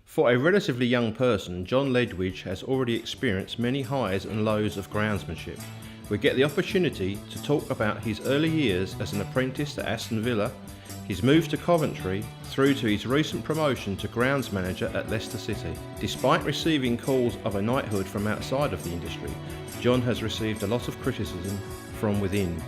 For a relatively young person, John Ledwidge has already experienced many highs and lows of groundsmanship. We get the opportunity to talk about his early years as an apprentice at Aston Villa, his move to Coventry, through to his recent promotion to grounds manager at Leicester City. Despite receiving calls of a knighthood from outside of the industry, John has received a lot of criticism from within.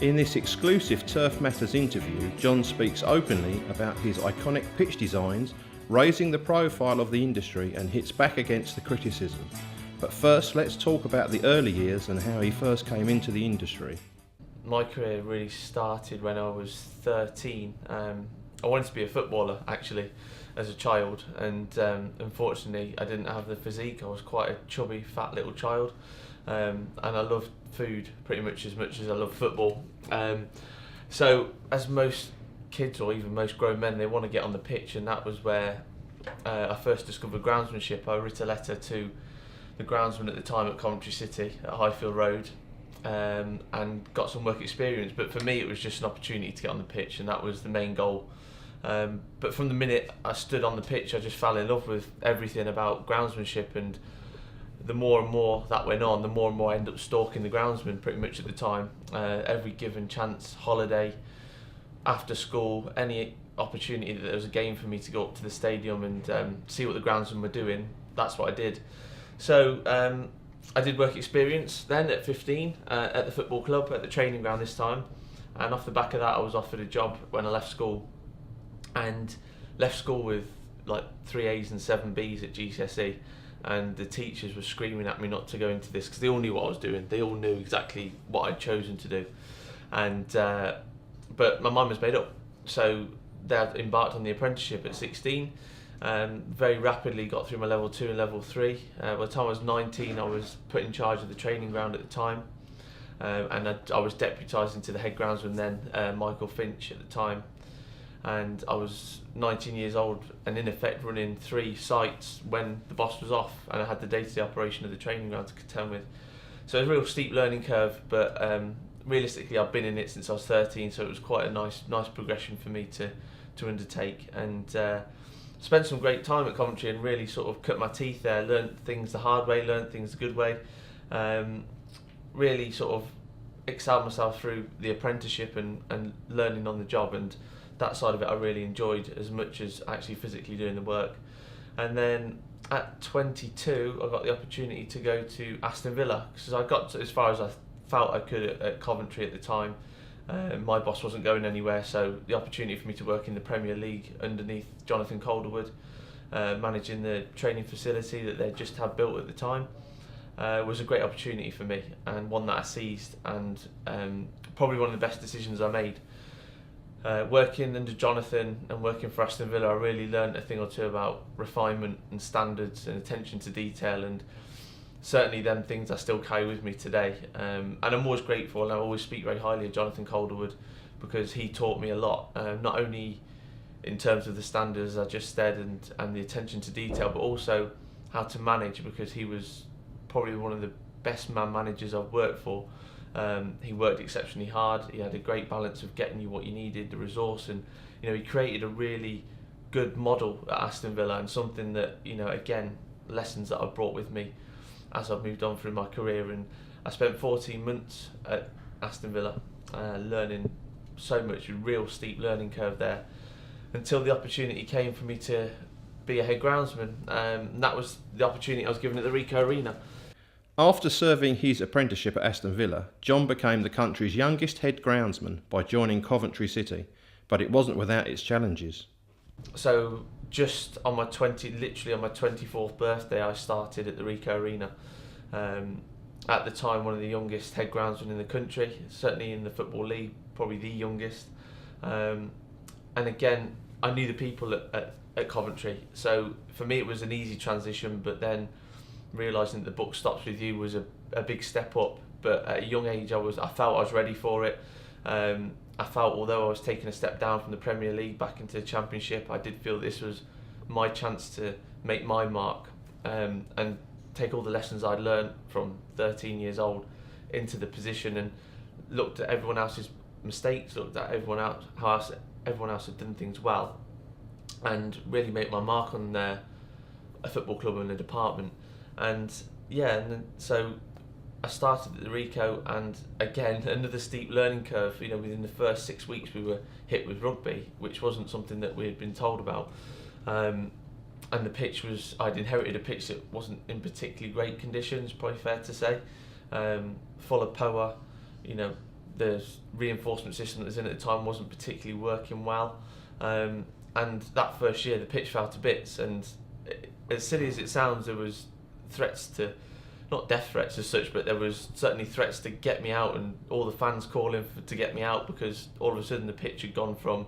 In this exclusive Turf Matters interview, John speaks openly about his iconic pitch designs, raising the profile of the industry, and hits back against the criticism. But first, let's talk about the early years and how he first came into the industry. My career really started when I was 13. I wanted to be a footballer actually as a child, and unfortunately I didn't have the physique. I was quite a chubby, fat little child, and I loved food pretty much as I love football. So as most kids, or even most grown men, they want to get on the pitch, and that was where I first discovered groundsmanship. I wrote a letter to the groundsman at the time at Coventry City at Highfield Road, and got some work experience. But for me it was just an opportunity to get on the pitch, and that was the main goal. But from the minute I stood on the pitch, I just fell in love with everything about groundsmanship, and the more and more that went on, the more and more I ended up stalking the groundsman pretty much at the time. Every given chance, holiday, after school, any opportunity that there was a game for me to go up to the stadium and see what the groundsmen were doing, that's what I did. So I did work experience then at 15 at the football club, at the training ground this time, and off the back of that I was offered a job when I left school, and left school with like 3 A's and 7 B's at GCSE, and the teachers were screaming at me not to go into this because they all knew what I was doing. They all knew exactly what I'd chosen to do, and but my mind was made up. So they embarked on the apprenticeship at 16. Very rapidly got through my level 2 and level 3. By the time I was 19, I was put in charge of the training ground at the time, and I was deputising to the head groundsman then, Michael Finch at the time, and I was 19 years old and in effect running 3 sites when the boss was off, and I had the day-to-day operation of the training ground to contend with. So it was a real steep learning curve, but realistically I've been in it since I was 13, so it was quite a nice progression for me to undertake, and spent some great time at Coventry and really sort of cut my teeth there, learnt things the hard way, learnt things the good way, really sort of excelled myself through the apprenticeship and learning on the job, and that side of it I really enjoyed as much as actually physically doing the work. And then at 22 I got the opportunity to go to Aston Villa, because I got as far as I felt I could at Coventry at the time. My boss wasn't going anywhere, so the opportunity for me to work in the Premier League underneath Jonathan Calderwood, managing the training facility that they just had built at the time, was a great opportunity for me, and one that I seized, and probably one of the best decisions I made. Working under Jonathan and working for Aston Villa, I really learned a thing or two about refinement and standards and attention to detail, and certainly them things I still carry with me today, and I'm always grateful, and I always speak very highly of Jonathan Calderwood, because he taught me a lot, not only in terms of the standards I just said and the attention to detail, but also how to manage, because he was probably one of the best man managers I've worked for. He worked exceptionally hard. He had a great balance of getting you what you needed, the resource, and he created a really good model at Aston Villa, and something that, again, lessons that I've brought with me as I've moved on through my career. And I spent 14 months at Aston Villa, learning so much, a real steep learning curve there, until the opportunity came for me to be a head groundsman. And that was the opportunity I was given at the Ricoh Arena. After serving his apprenticeship at Aston Villa, John became the country's youngest head groundsman by joining Coventry City, but it wasn't without its challenges. So just on my 24th birthday, I started at the Ricoh Arena. At the time, one of the youngest head groundsmen in the country, certainly in the Football League, probably the youngest. And again, I knew the people at Coventry, so for me it was an easy transition, but then realising that the buck stops with you was a big step up. But at a young age I felt I was ready for it. I felt, although I was taking a step down from the Premier League back into the Championship, I did feel this was my chance to make my mark, and take all the lessons I'd learned from 13 years old into the position, and looked at everyone else's mistakes, looked at how everyone else had done things well, and really make my mark on a football club and a department. And so I started at the Rico, and again another steep learning curve. Within the first 6 weeks we were hit with rugby, which wasn't something that we had been told about. And the pitch I'd inherited a pitch that wasn't in particularly great conditions, probably fair to say, full of power. The reinforcement system that was in at the time wasn't particularly working well, and that first year the pitch fell to bits, and as silly as it sounds, there was threats to, not death threats as such, but there was certainly threats to get me out, and all the fans calling to get me out, because all of a sudden the pitch had gone from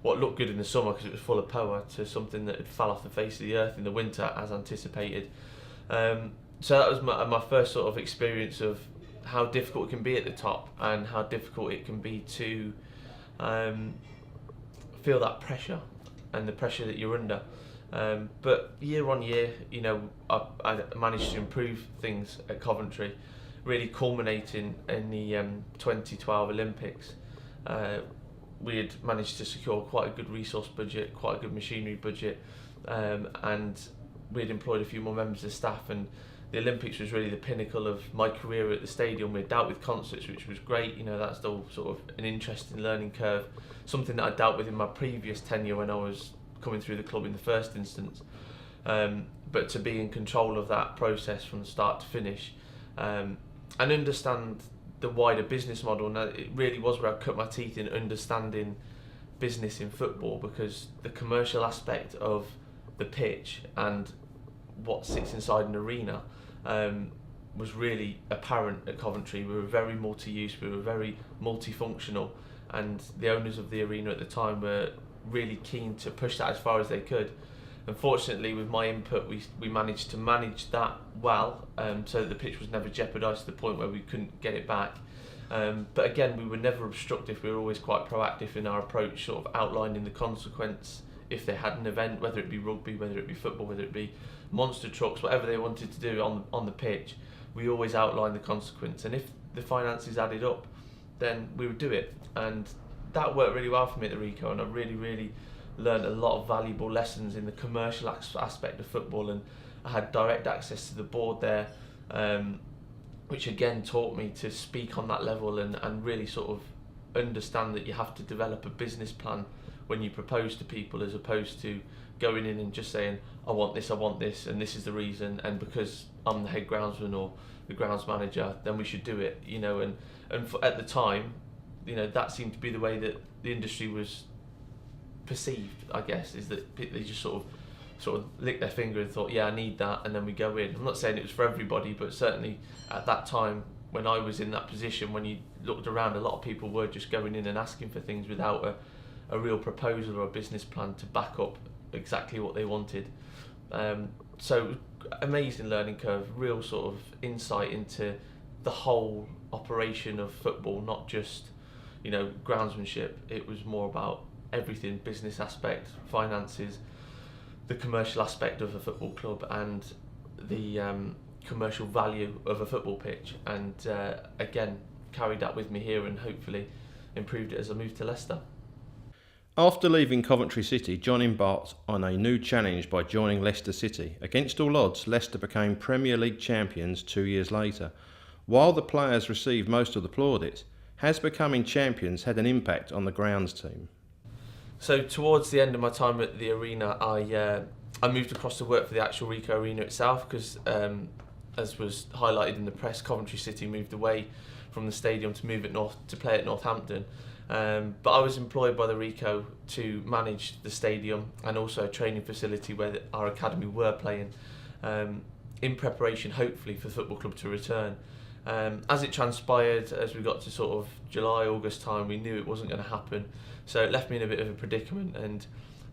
what looked good in the summer because it was full of power to something that had fell off the face of the earth in the winter as anticipated. So that was my first sort of experience of how difficult it can be at the top, and how difficult it can be to feel that pressure and the pressure that you're under. But year on year, I managed to improve things at Coventry, really culminating in the 2012 Olympics. We had managed to secure quite a good resource budget, quite a good machinery budget, and we had employed a few more members of staff, and the Olympics was really the pinnacle of my career at the stadium. We had dealt with concerts, which was great. That's still sort of an interesting learning curve, something that I dealt with in my previous tenure when I was coming through the club in the first instance. But to be in control of that process from start to finish, and understand the wider business model. Now, it really was where I cut my teeth in understanding business in football, because the commercial aspect of the pitch and what sits inside an arena was really apparent at Coventry. We were very multi-use, we were very multifunctional, and the owners of the arena at the time were really keen to push that as far as they could. Unfortunately, with my input, we managed to manage that well, so that the pitch was never jeopardised to the point where we couldn't get it back. But again, we were never obstructive. We were always quite proactive in our approach, sort of outlining the consequence if they had an event, whether it be rugby, whether it be football, whether it be monster trucks, whatever they wanted to do on the pitch. We always outlined the consequence, and if the finances added up, then we would do it. And that worked really well for me at the Rico, and I really learned a lot of valuable lessons in the commercial aspect of football, and I had direct access to the board there, which again taught me to speak on that level and really sort of understand that you have to develop a business plan when you propose to people, as opposed to going in and just saying, I want this, and this is the reason, and because I'm the head groundsman or the grounds manager, then we should do it. At the time, that seemed to be the way that the industry was perceived, I guess, is that they just sort of licked their finger and thought, yeah, I need that, and then we go in. I'm not saying it was for everybody, but certainly at that time when I was in that position, when you looked around, a lot of people were just going in and asking for things without a real proposal or a business plan to back up exactly what they wanted. So amazing learning curve, real sort of insight into the whole operation of football, not just groundsmanship. It was more about everything: business aspect, finances, the commercial aspect of a football club, and the commercial value of a football pitch. And again, carried that with me here, and hopefully improved it as I moved to Leicester. After leaving Coventry City, John embarked on a new challenge by joining Leicester City. Against all odds, Leicester became Premier League champions 2 years later. While the players received most of the plaudits, has becoming champions had an impact on the grounds team? So towards the end of my time at the arena, I moved across to work for the actual Rico Arena itself, because as was highlighted in the press, Coventry City moved away from the stadium to play at Northampton. But I was employed by the Rico to manage the stadium and also a training facility where our academy were playing, in preparation hopefully for the football club to return. As it transpired, as we got to sort of July, August time, we knew it wasn't going to happen, so it left me in a bit of a predicament. And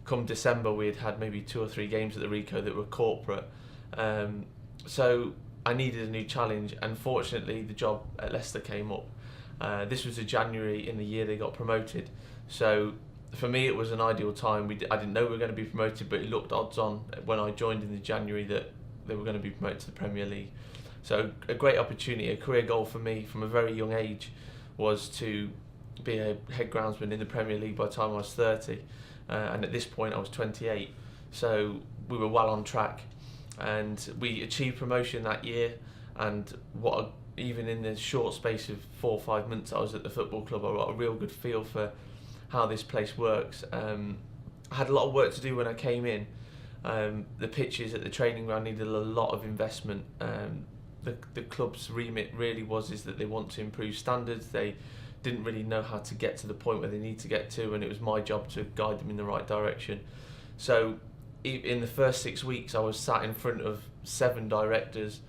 come December, we had maybe 2 or 3 games at the Rico that were corporate, so I needed a new challenge, and fortunately the job at Leicester came up. This was in January in the year they got promoted, so for me it was an ideal time. I didn't know we were going to be promoted, but it looked odds on when I joined in the January that they were going to be promoted to the Premier League. So a great opportunity, a career goal for me from a very young age was to be a head groundsman in the Premier League by the time I was 30. and at this point I was 28, so we were well on track, and we achieved promotion that year. And even in the short space of 4 or 5 months I was at the football club, I got a real good feel for how this place works. I had a lot of work to do when I came in. The pitches at the training ground needed a lot of investment. The club's remit really is that they want to improve standards. They didn't really know how to get to the point where they need to get to, and it was my job to guide them in the right direction. So in the first 6 weeks I was sat in front of 7 directors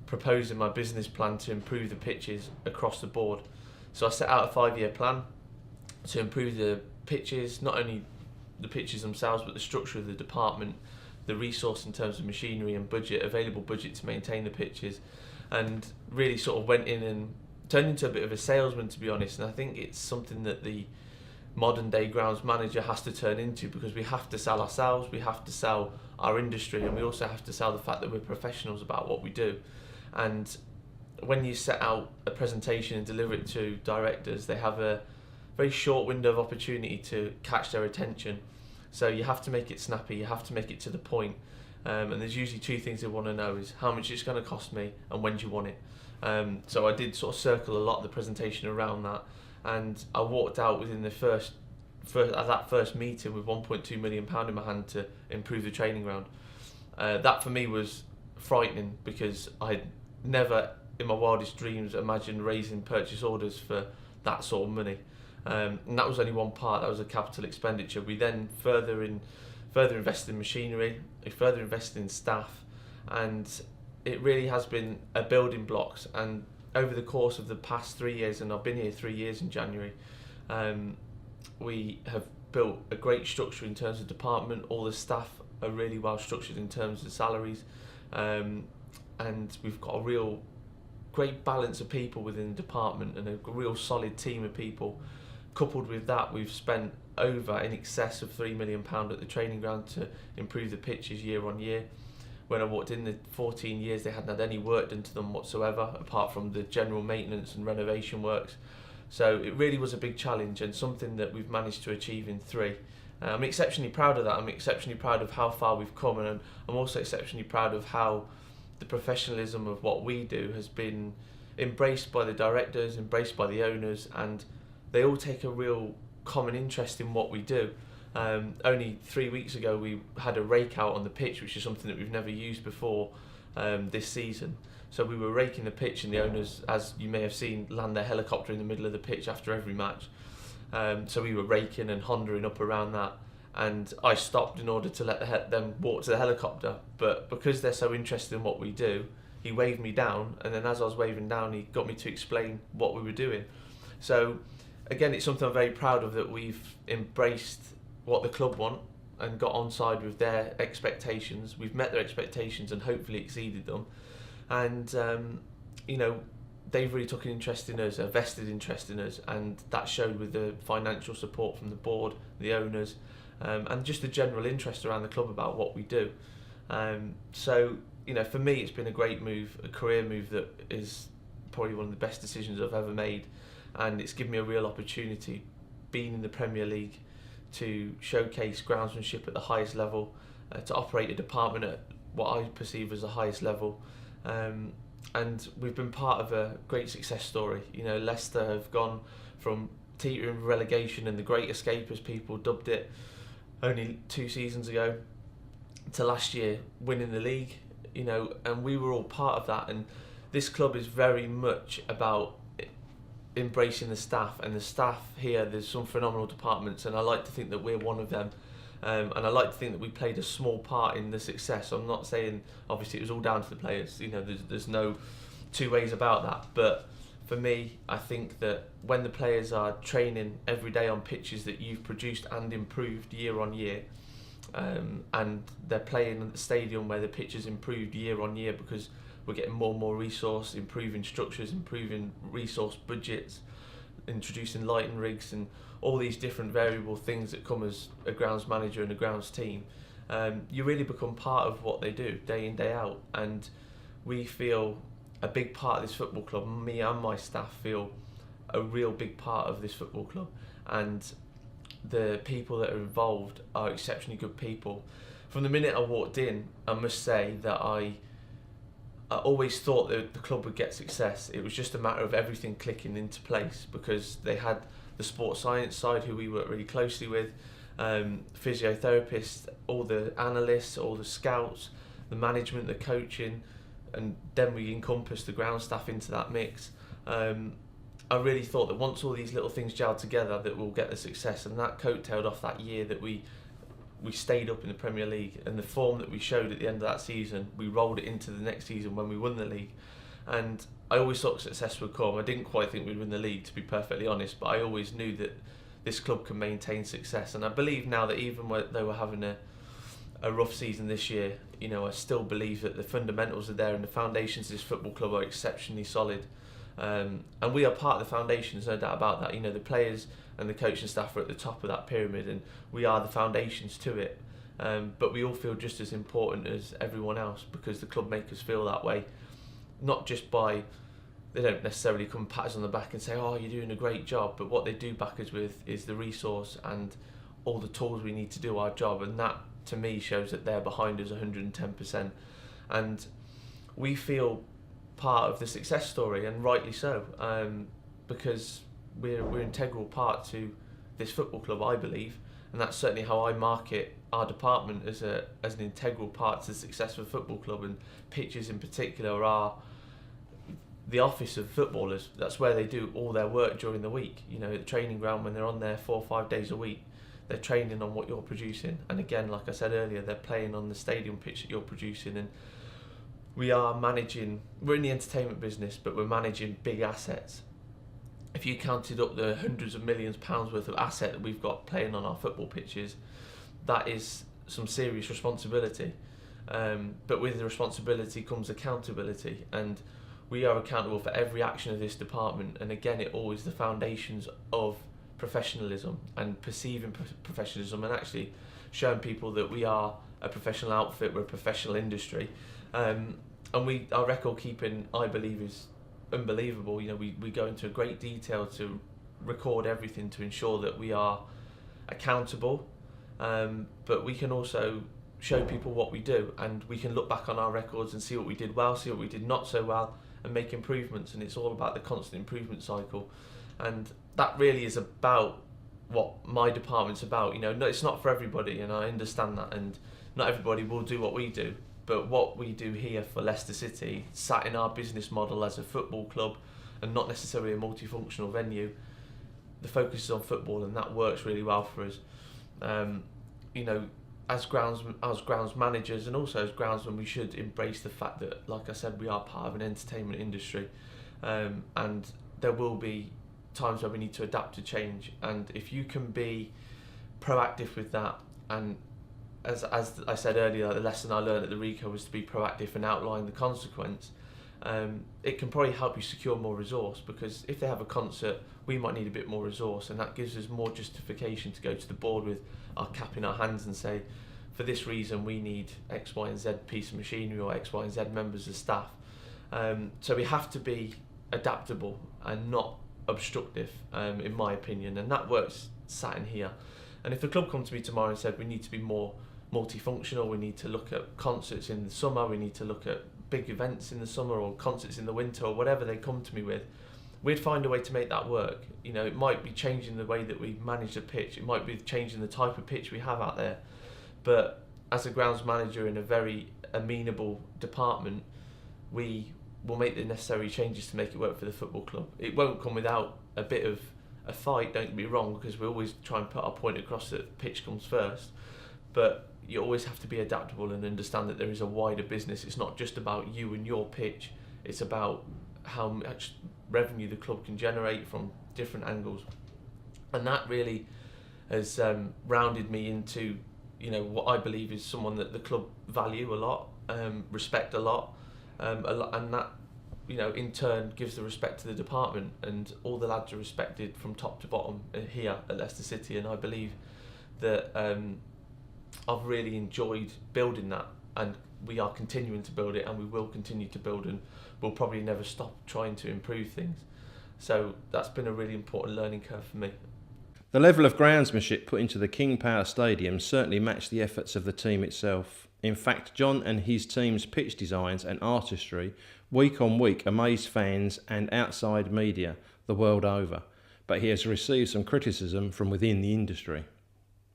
proposing my business plan to improve the pitches across the board. So I set out a 5-year plan to improve the pitches, not only the pitches themselves but the structure of the department, the resource in terms of machinery and budget, available budget to maintain the pitches, and really sort of went in and turned into a bit of a salesman, to be honest. And I think it's something that the modern day grounds manager has to turn into, because we have to sell ourselves, we have to sell our industry, and we also have to sell the fact that we're professionals about what we do. And when you set out a presentation and deliver it to directors, they have a very short window of opportunity to catch their attention. So you have to make it snappy, you have to make it to the point. And there's usually 2 things they want to know: is how much it's going to cost me and when do you want it. So I did sort of circle a lot of the presentation around that, and I walked out within the first at that first meeting with £1.2 million in my hand to improve the training ground. That for me was frightening, because I'd never in my wildest dreams imagined raising purchase orders for that sort of money. And that was only one part, that was a capital expenditure. We then further invested in machinery, we further invested in staff, and it really has been a building blocks. And over the course of the past 3 years, and I've been here 3 years in January, we have built a great structure in terms of department. All the staff are really well structured in terms of salaries, and we've got a real great balance of people within the department and a real solid team of people. Coupled with that, we've spent in excess of £3 million at the training ground to improve the pitches year on year. When I walked in, the 14 years they hadn't had any work done to them whatsoever, apart from the general maintenance and renovation works. So it really was a big challenge, and something that we've managed to achieve in 3. I'm exceptionally proud of that. I'm exceptionally proud of how far we've come, and I'm also exceptionally proud of how the professionalism of what we do has been embraced by the directors, embraced by the owners, and they all take a real common interest in what we do. Only 3 weeks ago we had a rake out on the pitch, which is something that we've never used before this season. So we were raking the pitch, and the owners, as you may have seen, land their helicopter in the middle of the pitch after every match. So we were raking and Hondaing up around that, and I stopped in order to let them walk to the helicopter. But because they're so interested in what we do, he waved me down, and then as I was waving down, he got me to explain what we were doing. So again, it's something I'm very proud of, that we've embraced what the club want and got on side with their expectations. We've met their expectations and hopefully exceeded them. And they've really took an interest in us, a vested interest in us, and that showed with the financial support from the board, the owners, and just the general interest around the club about what we do. So for me, it's been a great move, a career move that is probably one of the best decisions I've ever made, and it's given me a real opportunity, being in the Premier League, to showcase groundsmanship at the highest level, to operate a department at what I perceive as the highest level. And we've been part of a great success story. Leicester have gone from teetering relegation and the Great Escape, as people dubbed it, only 2 seasons ago, to last year winning the league. And we were all part of that. And this club is very much about embracing the staff, and the staff here, there's some phenomenal departments, and I like to think that we're one of them. And I like to think that we played a small part in the success. I'm not saying, obviously, it was all down to the players. There's no 2 ways about that. But for me, I think that when the players are training every day on pitches that you've produced and improved year on year, and they're playing at the stadium where the pitch has improved year on year because we're getting more and more resource, improving structures, improving resource budgets, introducing lighting rigs, and all these different variable things that come as a grounds manager and a grounds team. You really become part of what they do day in, day out, and we feel a big part of this football club. Me and my staff feel a real big part of this football club, and the people that are involved are exceptionally good people. From the minute I walked in, I must say that I always thought that the club would get success. It was just a matter of everything clicking into place, because they had the sports science side, who we work really closely with, physiotherapists, all the analysts, all the scouts, the management, the coaching, and then we encompassed the ground staff into that mix. I really thought that once all these little things gelled together, that we'll get the success, and that coattailed off that year that we stayed up in the Premier League, and the form that we showed at the end of that season, we rolled it into the next season when we won the league. And I always thought success would come. I didn't quite think we'd win the league, to be perfectly honest, but I always knew that this club can maintain success. And I believe now that even though we're having a rough season this year, you know, I still believe that the fundamentals are there and the foundations of this football club are exceptionally solid. And we are part of the foundations, no doubt about that. You know, the players and the coaching staff are at the top of that pyramid, and we are the foundations to it. But we all feel just as important as everyone else, because the club make us feel that way. Not just by, they don't necessarily come and pat us on the back and say, oh, you're doing a great job, but what they do back us with is the resource and all the tools we need to do our job, and that to me shows that they're behind us 110%. And we feel part of the success story, and rightly so, because we're integral part to this football club, I believe, and that's certainly how I market our department, as an integral part to the success of a football club. And pitches in particular are the office of footballers. That's where they do all their work during the week. You know, at the training ground, when they're on there 4 or 5 days a week, they're training on what you're producing. And again, like I said earlier, they're playing on the stadium pitch that you're producing. And we're in the entertainment business, but we're managing big assets. If you counted up the hundreds of millions of pounds worth of asset that we've got playing on our football pitches, that is some serious responsibility. But with the responsibility comes accountability, and we are accountable for every action of this department. And again, it always the foundations of professionalism and perceiving professionalism, and actually showing people that we are a professional outfit, we're a professional industry. And our record keeping, I believe, is unbelievable. You know, we go into great detail to record everything to ensure that we are accountable, but we can also show people what we do, and we can look back on our records and see what we did well, see what we did not so well, and make improvements. And it's all about the constant improvement cycle, and that really is about what my department's about. You know, no, it's not for everybody, and I understand that, and not everybody will do what we do. But what we do here for Leicester City, sat in our business model as a football club and not necessarily a multifunctional venue, the focus is on football, and that works really well for us. You know, as grounds managers and also as groundsmen, we should embrace the fact that, like I said, we are part of an entertainment industry, and there will be times where we need to adapt to change. And if you can be proactive with that, and as I said earlier, the lesson I learned at the RICO was to be proactive and outline the consequence. It can probably help you secure more resource, because if they have a concert, we might need a bit more resource, and that gives us more justification to go to the board with our cap in our hands and say, for this reason we need X, Y and Z piece of machinery or X, Y and Z members of staff. So we have to be adaptable and not obstructive, in my opinion, and that works sat in here. And if the club come to me tomorrow and said we need to be more multifunctional, we need to look at concerts in the summer, we need to look at big events in the summer or concerts in the winter, or whatever they come to me with, we'd find a way to make that work. You know, it might be changing the way that we manage the pitch, it might be changing the type of pitch we have out there, but as a grounds manager in a very amenable department, we will make the necessary changes to make it work for the football club. It won't come without a bit of a fight, don't get me wrong, because we always try and put our point across that pitch comes first, but you always have to be adaptable and understand that there is a wider business. It's not just about you and your pitch, it's about how much revenue the club can generate from different angles. And that really has rounded me into, you know, what I believe is someone that the club value a lot, respect a lot, and that, you know, in turn gives the respect to the department, and all the lads are respected from top to bottom here at Leicester City. And I believe that I've really enjoyed building that, and we are continuing to build it, and we will continue to build, and we'll probably never stop trying to improve things. So that's been a really important learning curve for me. The level of groundsmanship put into the King Power Stadium certainly matched the efforts of the team itself. In fact, John and his team's pitch designs and artistry week on week amazed fans and outside media the world over, but he has received some criticism from within the industry.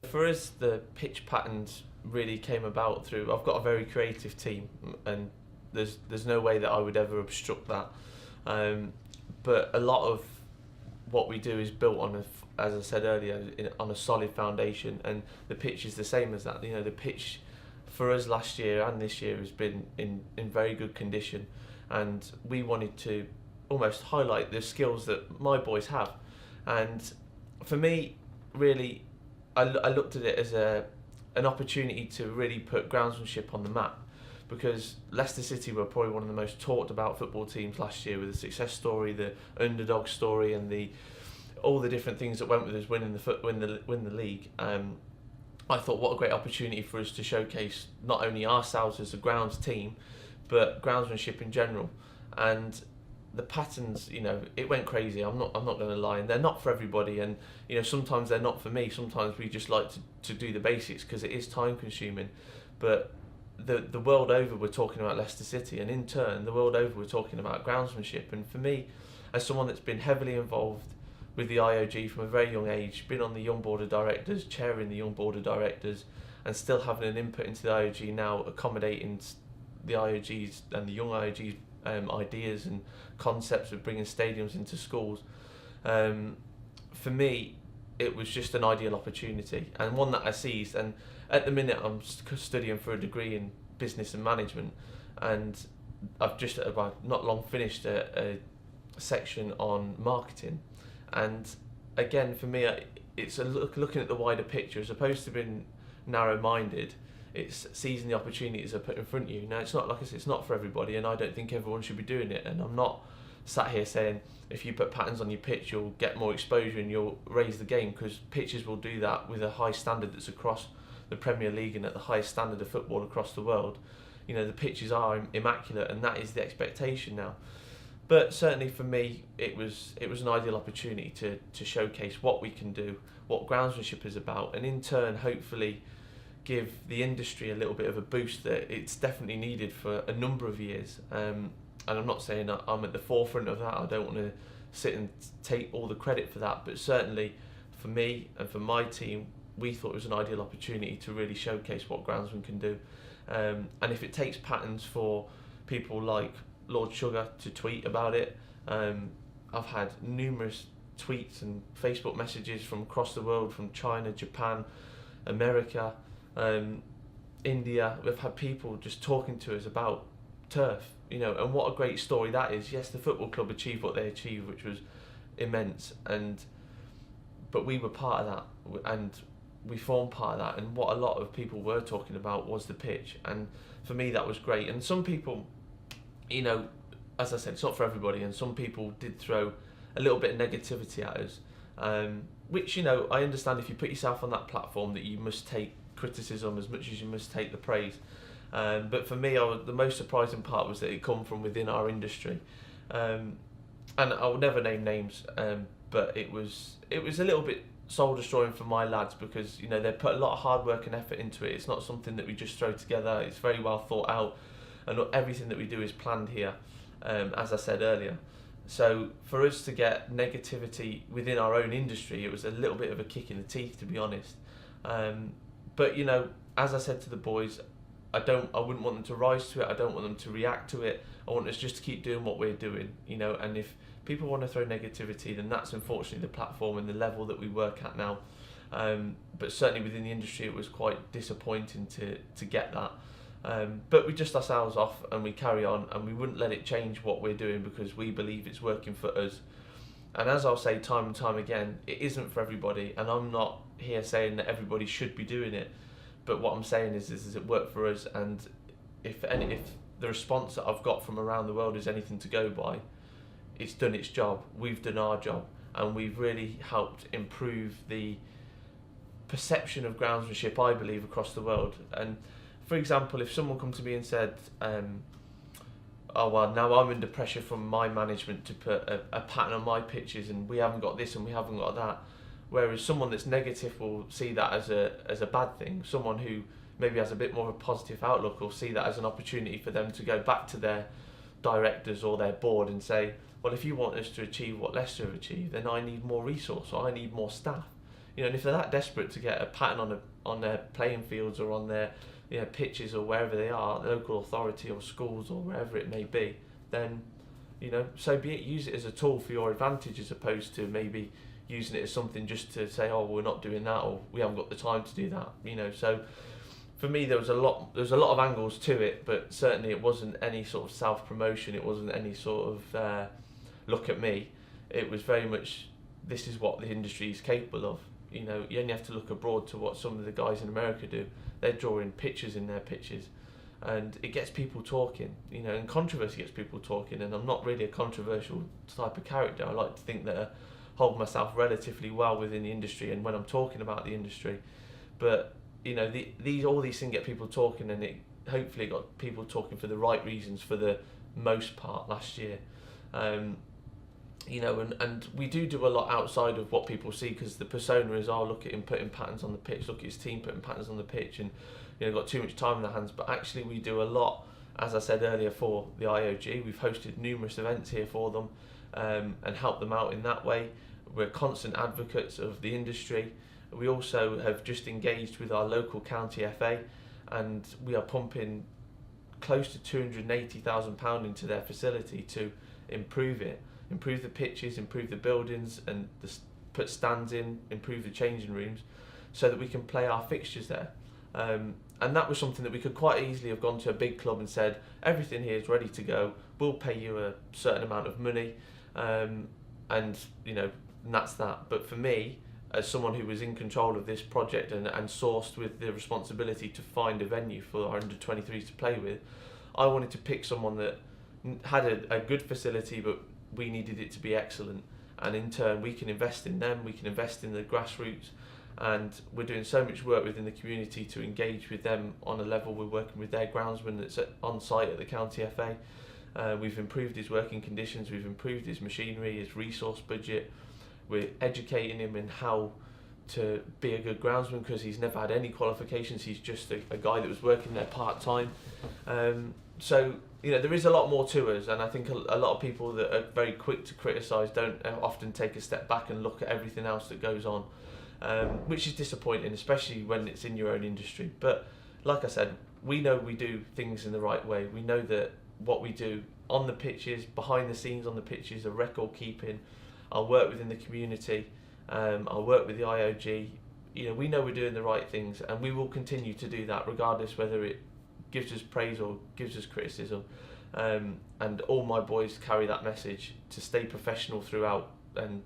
For us, the pitch patterns really came about through, I've got a very creative team, and there's no way that I would ever obstruct that. But a lot of what we do is built on, as I said earlier, on a solid foundation, and the pitch is the same as that. You know, the pitch for us last year and this year has been in very good condition, and we wanted to almost highlight the skills that my boys have. And for me, really, I looked at it as an opportunity to really put groundsmanship on the map, because Leicester City were probably one of the most talked about football teams last year, with the success story, the underdog story, and all the different things that went with us winning the league. I thought, what a great opportunity for us to showcase not only ourselves as a grounds team, but groundsmanship in general. And the patterns, you know, it went crazy. I'm not going to lie, and they're not for everybody. And you know, sometimes they're not for me. Sometimes we just like to do the basics because it is time consuming. But the world over, we're talking about Leicester City, and in turn, the world over, we're talking about groundsmanship. And for me, as someone that's been heavily involved with the IOG from a very young age, been on the young board of directors, chairing the young board of directors, and still having an input into the IOG now, accommodating the IOG's and the young IOG's ideas and concepts of bringing stadiums into schools. For me, it was just an ideal opportunity, and one that I seized. And at the minute, I'm studying for a degree in business and management, and I've just not long finished a section on marketing. And again, for me, it's looking at the wider picture as opposed to being narrow-minded. It's seizing the opportunities I put in front of you. Now, it's not, like I said, it's not for everybody, and I don't think everyone should be doing it. And I'm not sat here saying if you put patterns on your pitch, you'll get more exposure and you'll raise the game, because pitches will do that with a high standard that's across the Premier League and at the highest standard of football across the world. You know, the pitches are immaculate, and that is the expectation now. But certainly for me, it was an ideal opportunity to showcase what we can do, what groundsmanship is about, and in turn, hopefully, give the industry a little bit of a boost that it's definitely needed for a number of years. And I'm not saying that I'm at the forefront of that. I don't want to sit and take all the credit for that, but certainly for me and for my team, we thought it was an ideal opportunity to really showcase what groundsmen can do. And if it takes patterns for people like Lord Sugar to tweet about it, I've had numerous tweets and Facebook messages from across the world, from China, Japan, America, India. We've had people just talking to us about turf, you know, and what a great story that is. Yes, the football club achieved what they achieved, which was immense, but we were part of that, and we formed part of that. And what a lot of people were talking about was the pitch, and for me that was great. And some people, you know, as I said, it's not for everybody, and some people did throw a little bit of negativity at us, which, you know, I understand if you put yourself on that platform that you must take criticism as much as you must take the praise. But for me, the most surprising part was that it come from within our industry, and I will never name names, but it was a little bit soul destroying for my lads, because, you know, they put a lot of hard work and effort into it. It's not something that we just throw together. It's very well thought out, and everything that we do is planned here, as I said earlier. So for us to get negativity within our own industry, it was a little bit of a kick in the teeth, to be honest. But, you know, as I said to the boys, I wouldn't want them to rise to it. I don't want them to react to it. I want us just to keep doing what we're doing, you know. And if people want to throw negativity, then that's unfortunately the platform and the level that we work at now. But certainly within the industry, it was quite disappointing to get that. But we dust ourselves off and we carry on, and we wouldn't let it change what we're doing, because we believe it's working for us. And as I'll say time and time again, it isn't for everybody, and I'm not here saying that everybody should be doing it. But what I'm saying is it worked for us, and if the response that I've got from around the world is anything to go by, it's done its job. We've done our job, and we've really helped improve the perception of groundsmanship, I believe, across the world. And for example, if someone come to me and said, oh well, now I'm under pressure from my management to put a pattern on my pitches, and we haven't got this and we haven't got that, Whereas someone that's negative will see that as a bad thing. Someone who maybe has a bit more of a positive outlook will see that as an opportunity for them to go back to their directors or their board and say, well, if you want us to achieve what Leicester have achieved, then I need more resource, or I need more staff. And if they're that desperate to get a pattern on their playing fields or on their pitches or wherever they are, the local authority or schools or wherever it may be, then so be it. Use it as a tool for your advantage, as opposed to maybe using it as something just to say, oh, we're not doing that, or we haven't got the time to do that. So for me, there was a lot of angles to it, but certainly it wasn't any sort of self-promotion. It wasn't any sort of look at me. It was very much, this is what the industry is capable of. You only have to look abroad to what some of the guys in America do. They're drawing pictures in their pitches, and it gets people talking. And controversy gets people talking. And I'm not really a controversial type of character. I like to think that I hold myself relatively well within the industry, and when I'm talking about the industry, but all these things get people talking, and it hopefully got people talking for the right reasons for the most part last year. And we do a lot outside of what people see, because the persona is, look at him putting patterns on the pitch, look at his team putting patterns on the pitch, and got too much time in their hands. But actually we do a lot, as I said earlier, for the IOG. We've hosted numerous events here for them, and helped them out in that way. We're constant advocates of the industry. We also have just engaged with our local county FA, and we are pumping close to £280,000 into their facility to improve the pitches, improve the buildings, and put stands in, improve the changing rooms, so that we can play our fixtures there. And that was something that we could quite easily have gone to a big club and said, everything here is ready to go, we'll pay you a certain amount of money, and that's that. But for me, as someone who was in control of this project and sourced with the responsibility to find a venue for our under-23s to play with, I wanted to pick someone that had a good facility, but we needed it to be excellent. And in turn, we can invest in them, we can invest in the grassroots, and we're doing so much work within the community to engage with them on a level. We're working with their groundsman that's on site at the county FA. We've improved his working conditions, we've improved his machinery, his resource budget. We're educating him in how to be a good groundsman, because he's never had any qualifications. He's just a guy that was working there part-time. So there is a lot more to us, and I think a lot of people that are very quick to criticise don't often take a step back and look at everything else that goes on, which is disappointing, especially when it's in your own industry. But like I said, we know we do things in the right way. We know that what we do on the pitches, behind the scenes on the pitches, are record keeping. I'll work within the community, I'll work with the IOG. We know we're doing the right things, and we will continue to do that regardless whether it gives us praise or gives us criticism. And all my boys carry that message to stay professional throughout, and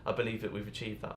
I believe that we've achieved that.